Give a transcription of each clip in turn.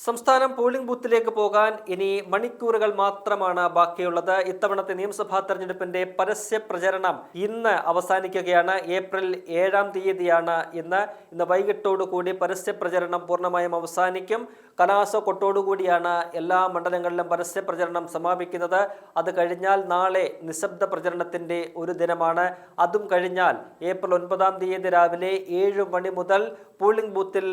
സംസ്ഥാനം പോളിംഗ് ബൂത്തിലേക്ക് പോകാൻ ഇനി മണിക്കൂറുകൾ മാത്രമാണ് ബാക്കിയുള്ളത്. ഇത്തവണത്തെ നിയമസഭാ തെരഞ്ഞെടുപ്പിന്റെ പരസ്യ പ്രചരണം ഇന്ന് അവസാനിക്കുകയാണ്. ഏപ്രിൽ 7-ാം തീയതിയാണ് ഇന്ന് വൈകിട്ടോടുകൂടി പരസ്യ പ്രചരണം പൂർണ്ണമായും അവസാനിക്കും. കലാശ കൊട്ടോടുകൂടിയാണ് എല്ലാ മണ്ഡലങ്ങളിലും പരസ്യ പ്രചരണം സമാപിക്കുന്നത്. അത് കഴിഞ്ഞാൽ നാളെ നിശബ്ദ പ്രചരണത്തിന്റെ ഒരു ദിനമാണ്. അതും കഴിഞ്ഞാൽ ഏപ്രിൽ 9-ാം തീയതി രാവിലെ 7 മണി മുതൽ പോളിംഗ് ബൂത്തിൽ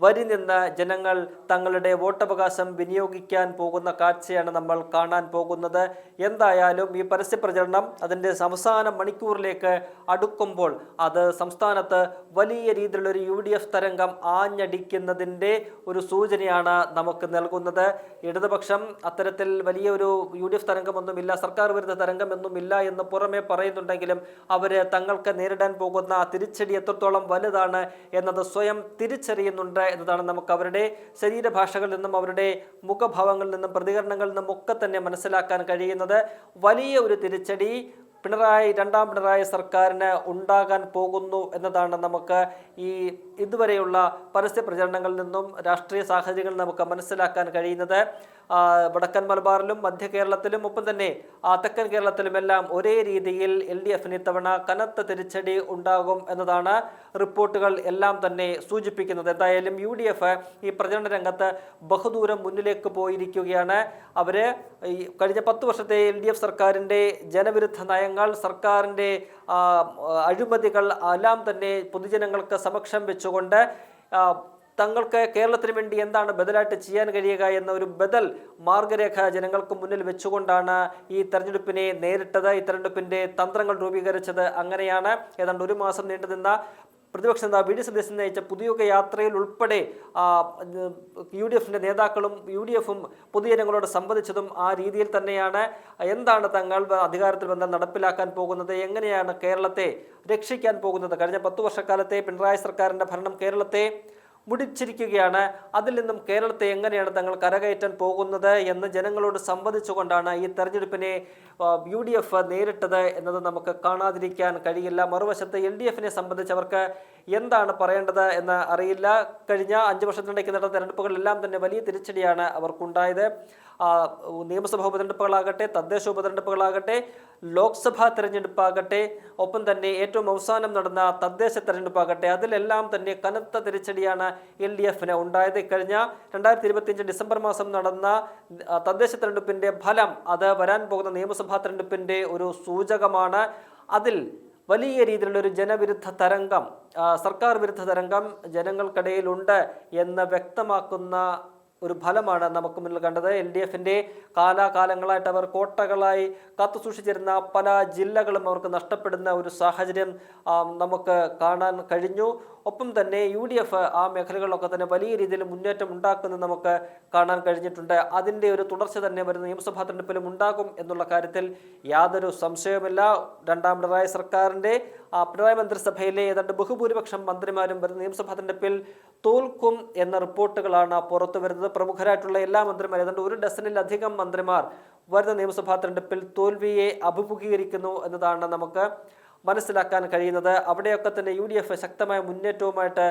വരി നിന്ന് ജനങ്ങൾ തങ്ങളുടെ വോട്ടവകാശം വിനിയോഗിക്കാൻ പോകുന്ന കാഴ്ചയാണ് നമ്മൾ കാണാൻ പോകുന്നത്. എന്തായാലും ഈ പരസ്യ പ്രചരണം അതിൻ്റെ അവസാന മണിക്കൂറിലേക്ക് അടുക്കുമ്പോൾ അത് സംസ്ഥാനത്ത് വലിയ രീതിയിലുള്ളൊരു UDF തരംഗം ആഞ്ഞടിക്കുന്നതിൻ്റെ ഒരു സൂചനയാണ് നമുക്ക് നൽകുന്നത്. ഇടതുപക്ഷം അത്തരത്തിൽ വലിയൊരു UDF തരംഗമൊന്നുമില്ല, സർക്കാർ വിരുദ്ധ തരംഗമൊന്നുമില്ല എന്ന് പുറമെ പറയുന്നുണ്ടെങ്കിലും അവർ തങ്ങൾക്ക് നേരിടാൻ പോകുന്ന തിരിച്ചടി എത്രത്തോളം വലുതാണ് എന്നത് സ്വയം തിരിച്ചറിയുന്നുണ്ട് എന്നതാണ് നമുക്ക് അവരുടെ ശരീരഭാഷകളിൽ നിന്നും അവരുടെ മുഖഭാവങ്ങളിൽ നിന്നും പ്രതികരണങ്ങളിൽ നിന്നും ഒക്കെ തന്നെ മനസ്സിലാക്കാൻ കഴിയുന്നത്. വലിയ ഒരു തിരിച്ചടി രണ്ടാം പിണറായി സർക്കാരിന് ഉണ്ടാകാൻ പോകുന്നു എന്നതാണ് നമുക്ക് ഇതുവരെയുള്ള പരസ്യ പ്രചരണങ്ങളിൽ നിന്നും രാഷ്ട്രീയ സാഹചര്യങ്ങളിൽ നമുക്ക് മനസ്സിലാക്കാൻ കഴിയുന്നത്. വടക്കൻ മലബാറിലും മധ്യ കേരളത്തിലും ഒപ്പം തന്നെ തെക്കൻ കേരളത്തിലുമെല്ലാം ഒരേ രീതിയിൽ LDFന് ഇത്തവണ കനത്ത തിരിച്ചടി ഉണ്ടാകും എന്നതാണ് റിപ്പോർട്ടുകൾ എല്ലാം തന്നെ സൂചിപ്പിക്കുന്നത്. എന്തായാലും UDF ഈ പ്രചരണ രംഗത്ത് ബഹുദൂരം മുന്നിലേക്ക് പോയിരിക്കുകയാണ്. അവര് കഴിഞ്ഞ 10 വർഷത്തെ LDF സർക്കാരിൻ്റെ ജനവിരുദ്ധ നയങ്ങൾ, സർക്കാരിൻ്റെ അഴിമതികൾ എല്ലാം തന്നെ പൊതുജനങ്ങൾക്ക് സമക്ഷം വെച്ചുകൊണ്ട് തങ്ങൾക്ക് കേരളത്തിന് വേണ്ടി എന്താണ് ബദലായിട്ട് ചെയ്യാൻ കഴിയുക എന്ന ഒരു ബദൽ മാർഗരേഖ ജനങ്ങൾക്ക് മുന്നിൽ വെച്ചുകൊണ്ടാണ് ഈ തെരഞ്ഞെടുപ്പിനെ നേരിട്ടത്, ഈ തെരഞ്ഞെടുപ്പിൻ്റെ തന്ത്രങ്ങൾ രൂപീകരിച്ചത്. അങ്ങനെയാണ് ഏതാണ്ട് 1 മാസം നീണ്ടുനിന്ന പ്രതിപക്ഷ നേതാവ് VD സതീശൻ നയിച്ച പുതിയുഗ യാത്രയിൽ ഉൾപ്പെടെ UDFിൻ്റെ നേതാക്കളും UDFും പൊതുജനങ്ങളോട് സംവദിച്ചതും ആ രീതിയിൽ തന്നെയാണ്. എന്താണ് തങ്ങൾ അധികാരത്തിൽ വന്നാൽ നടപ്പിലാക്കാൻ പോകുന്നത്, എങ്ങനെയാണ് കേരളത്തെ രക്ഷിക്കാൻ പോകുന്നത്. കഴിഞ്ഞ 10 വർഷക്കാലത്തെ പിണറായി സർക്കാരിൻ്റെ ഭരണം കേരളത്തെ മുടിച്ചിരിക്കുകയാണ്. അതിൽ നിന്നും കേരളത്തെ എങ്ങനെയാണ് തങ്ങൾ കരകയറ്റാൻ പോകുന്നത് എന്ന് ജനങ്ങളോട് സംവദിച്ചുകൊണ്ടാണ് ഈ തെരഞ്ഞെടുപ്പിനെ UDF നേരിട്ടത് എന്നത് നമുക്ക് കാണാതിരിക്കാൻ കഴിയില്ല. മറുവശത്ത് LDFനെ സംബന്ധിച്ചവർക്ക് എന്താണ് പറയേണ്ടത് എന്ന് അറിയില്ല. കഴിഞ്ഞ 5 വർഷത്തിനിടയ്ക്ക് നടന്ന തെരഞ്ഞെടുപ്പുകളിലെല്ലാം തന്നെ വലിയ തിരിച്ചടിയാണ് അവർക്കുണ്ടായത്. നിയമസഭാ ഉപതെരഞ്ഞെടുപ്പുകളാകട്ടെ, തദ്ദേശ ഉപതെരഞ്ഞെടുപ്പുകളാകട്ടെ, ലോക്സഭാ തെരഞ്ഞെടുപ്പാകട്ടെ, ഒപ്പം തന്നെ ഏറ്റവും അവസാനം നടന്ന തദ്ദേശ തെരഞ്ഞെടുപ്പാകട്ടെ, അതിലെല്ലാം തന്നെ കനത്ത തിരിച്ചടിയാണ് LDFന് ഉണ്ടായത്. കഴിഞ്ഞ 2025 ഡിസംബർ മാസം നടന്ന തദ്ദേശ തെരഞ്ഞെടുപ്പിൻ്റെ ഫലം അത് വരാൻ പോകുന്ന നിയമസഭാ തെരഞ്ഞെടുപ്പിൻ്റെ ഒരു സൂചകമാണ്. അതിൽ വലിയ രീതിയിലുള്ള ഒരു ജനവിരുദ്ധ തരംഗം, സർക്കാർ വിരുദ്ധ തരംഗം ജനങ്ങൾക്കിടയിലുണ്ട് എന്ന് വ്യക്തമാക്കുന്ന ഒരു ഫലമാണ് നമുക്ക് മുന്നിൽ കണ്ടത്. LDFിൻ്റെ കാലാകാലങ്ങളായിട്ട് അവർ കോട്ടകളായി കാത്തുസൂക്ഷിച്ചിരുന്ന പല ജില്ലകളും അവർക്ക് നഷ്ടപ്പെടുന്ന ഒരു സാഹചര്യം നമുക്ക് കാണാൻ കഴിഞ്ഞു. ഒപ്പം തന്നെ UDF ആ മേഖലകളിലൊക്കെ തന്നെ വലിയ രീതിയിൽ മുന്നേറ്റം ഉണ്ടാക്കുന്നത് നമുക്ക് കാണാൻ കഴിഞ്ഞിട്ടുണ്ട്. അതിൻ്റെ ഒരു തുടർച്ച തന്നെ വരുന്ന നിയമസഭാ തെരഞ്ഞെടുപ്പിലും ഉണ്ടാകും എന്നുള്ള കാര്യത്തിൽ യാതൊരു സംശയവുമില്ല. രണ്ടാം പിണറായി സർക്കാരിൻ്റെ പിണറായി മന്ത്രിസഭയിലെ ഏതാണ്ട് ബഹുഭൂരിപക്ഷം മന്ത്രിമാരും വരുന്ന നിയമസഭാ തെരഞ്ഞെടുപ്പിൽ തോൽക്കും എന്ന റിപ്പോർട്ടുകളാണ് പുറത്തു വരുന്നത്. പ്രമുഖരായിട്ടുള്ള എല്ലാ മന്ത്രിമാരും ഏതാണ്ട് 1 ഡസനിലധികം മന്ത്രിമാർ വരുന്ന നിയമസഭാ തെരഞ്ഞെടുപ്പിൽ തോൽവിയെ അഭിമുഖീകരിക്കുന്നു എന്നതാണ് നമുക്ക് മനസ്സിലാക്കാൻ കഴിയുന്നത്. അവിടെയൊക്കെ തന്നെ UDF ശക്തമായ മുന്നേറ്റവുമായിട്ട്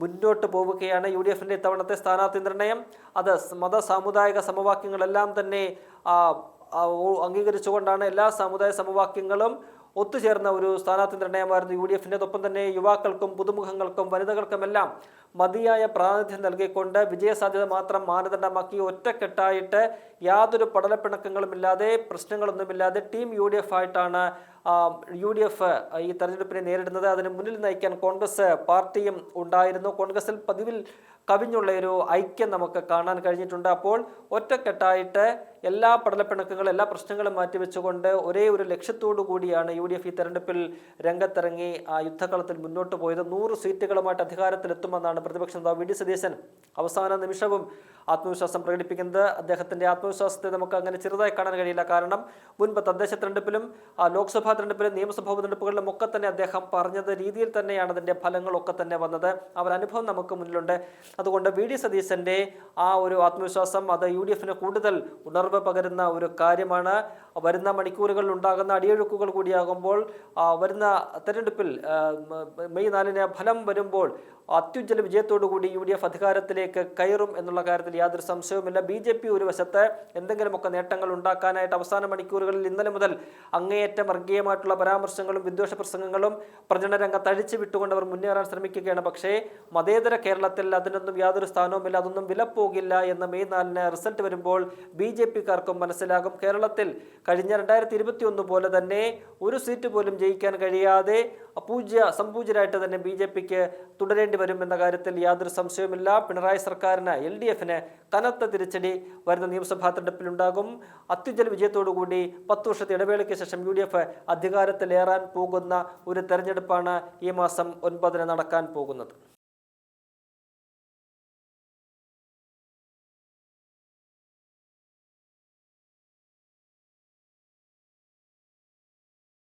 മുന്നോട്ട് പോവുകയാണ്. UDFിൻ്റെ ഇത്തവണത്തെ സ്ഥാനാർത്ഥി നിർണയം അത് മത സാമുദായിക സമവാക്യങ്ങളെല്ലാം തന്നെ അംഗീകരിച്ചുകൊണ്ടാണ്. എല്ലാ സാമുദായിക സമവാക്യങ്ങളും ഒത്തുചേർന്ന ഒരു സ്ഥാനാർത്ഥി നിർണയമായിരുന്നു UDFിൻ്റെ. ഒപ്പം തന്നെ യുവാക്കൾക്കും പുതുമുഖങ്ങൾക്കും വനിതകൾക്കുമെല്ലാം മതിയായ പ്രാതിനിധ്യം നൽകിക്കൊണ്ട് വിജയസാധ്യത മാത്രം മാനദണ്ഡമാക്കി ഒറ്റക്കെട്ടായിട്ട് യാതൊരു പടലപ്പിണക്കങ്ങളുമില്ലാതെ പ്രശ്നങ്ങളൊന്നുമില്ലാതെ ടീം UDF ആയിട്ടാണ് UDF ഈ തെരഞ്ഞെടുപ്പിനെ നേരിടുന്നത്. അതിന് മുന്നിൽ നയിക്കാൻ കോൺഗ്രസ് പാർട്ടിയും ഉണ്ടായിരുന്നു. കോൺഗ്രസിൽ പതിവിൽ കവിഞ്ഞുള്ള ഒരു ഐക്യം നമുക്ക് കാണാൻ കഴിഞ്ഞിട്ടുണ്ട്. അപ്പോൾ ഒറ്റക്കെട്ടായിട്ട് എല്ലാ പടലപ്പിണക്കങ്ങളും എല്ലാ പ്രശ്നങ്ങളും മാറ്റിവെച്ചുകൊണ്ട് ഒരേ ഒരു ലക്ഷ്യത്തോടു കൂടിയാണ് UDF ഈ തെരഞ്ഞെടുപ്പിൽ രംഗത്തിറങ്ങി യുദ്ധകളത്തിൽ മുന്നോട്ട് പോയത്. 100 സീറ്റുകളുമായിട്ട് അധികാരത്തിലെത്തുമെന്നാണ് പ്രതിപക്ഷ നേതാവ് VD സതീശൻ അവസാന നിമിഷവും ആത്മവിശ്വാസം പ്രകടിപ്പിക്കുന്നത്. അദ്ദേഹത്തിൻ്റെ ആത്മവിശ്വാസത്തെ നമുക്ക് അങ്ങനെ ചെറുതായി കാണാൻ കഴിയില്ല. കാരണം മുൻപ് തദ്ദേശ തെരഞ്ഞെടുപ്പിലും ലോക്സഭാ തെരഞ്ഞെടുപ്പിലും നിയമസഭാ തെരഞ്ഞെടുപ്പുകളിലും ഒക്കെ തന്നെ അദ്ദേഹം പറഞ്ഞത് രീതിയിൽ തന്നെയാണ് അതിൻ്റെ ഫലങ്ങളൊക്കെ തന്നെ വന്നത്. ആ ഒരു അനുഭവം നമുക്ക് മുന്നിലുണ്ട്. അതുകൊണ്ട് VD സതീശൻ്റെ ആ ഒരു ആത്മവിശ്വാസം അത് UDFന് കൂടുതൽ ഉണർവ് പകരുന്ന ഒരു കാര്യമാണ്. വരുന്ന മണിക്കൂറുകളിൽ ഉണ്ടാകുന്ന അടിയൊഴുക്കുകൾ കൂടിയാകുമ്പോൾ വരുന്ന തെരഞ്ഞെടുപ്പിൽ മെയ് 4-ന് ഫലം വരുമ്പോൾ അത്യുജ്വല വിജയത്തോടു കൂടി UDF അധികാരത്തിലേക്ക് കയറും എന്നുള്ള കാര്യത്തിൽ യാതൊരു സംശയവുമില്ല. BJP ഒരു വശത്ത് എന്തെങ്കിലുമൊക്കെ നേട്ടങ്ങൾ ഉണ്ടാക്കാനായിട്ട് അവസാന മണിക്കൂറുകളിൽ ഇന്നലെ മുതൽ അങ്ങേയറ്റം വർഗീയമായിട്ടുള്ള പരാമർശങ്ങളും വിദ്വേഷ പ്രസംഗങ്ങളും പ്രചരണ രംഗത്ത് അഴിച്ചു വിട്ടുകൊണ്ട് അവർ മുന്നേറാൻ ശ്രമിക്കുകയാണ്. പക്ഷേ മതേതര കേരളത്തിൽ അതിനൊന്നും യാതൊരു സ്ഥാനവുമില്ല, അതൊന്നും വിലപ്പോകില്ല എന്ന് മെയ് 4 റിസൾട്ട് വരുമ്പോൾ BJP-കാർക്കും മനസ്സിലാകും. കേരളത്തിൽ കഴിഞ്ഞ 2021 പോലെ തന്നെ ഒരു സീറ്റ് പോലും ജയിക്കാൻ കഴിയാതെ സംപൂജ്യരായിട്ട് തന്നെ BJP-ക്ക് തുടരേണ്ടി വരും എന്ന കാര്യത്തിൽ യാതൊരു സംശയവുമില്ല. പിണറായി സർക്കാരിന് LDF-ന് കനത്ത തിരിച്ചടി വരുന്ന നിയമസഭാ തെരഞ്ഞെടുപ്പിലുണ്ടാകും. അത്യുജ്വല വിജയത്തോടുകൂടി 10 വർഷത്തെ ഇടവേളയ്ക്ക് ശേഷം UDF അധികാരത്തിലേറാൻ പോകുന്ന ഒരു തെരഞ്ഞെടുപ്പാണ് ഈ മാസം 9 നടക്കാൻ പോകുന്നത്.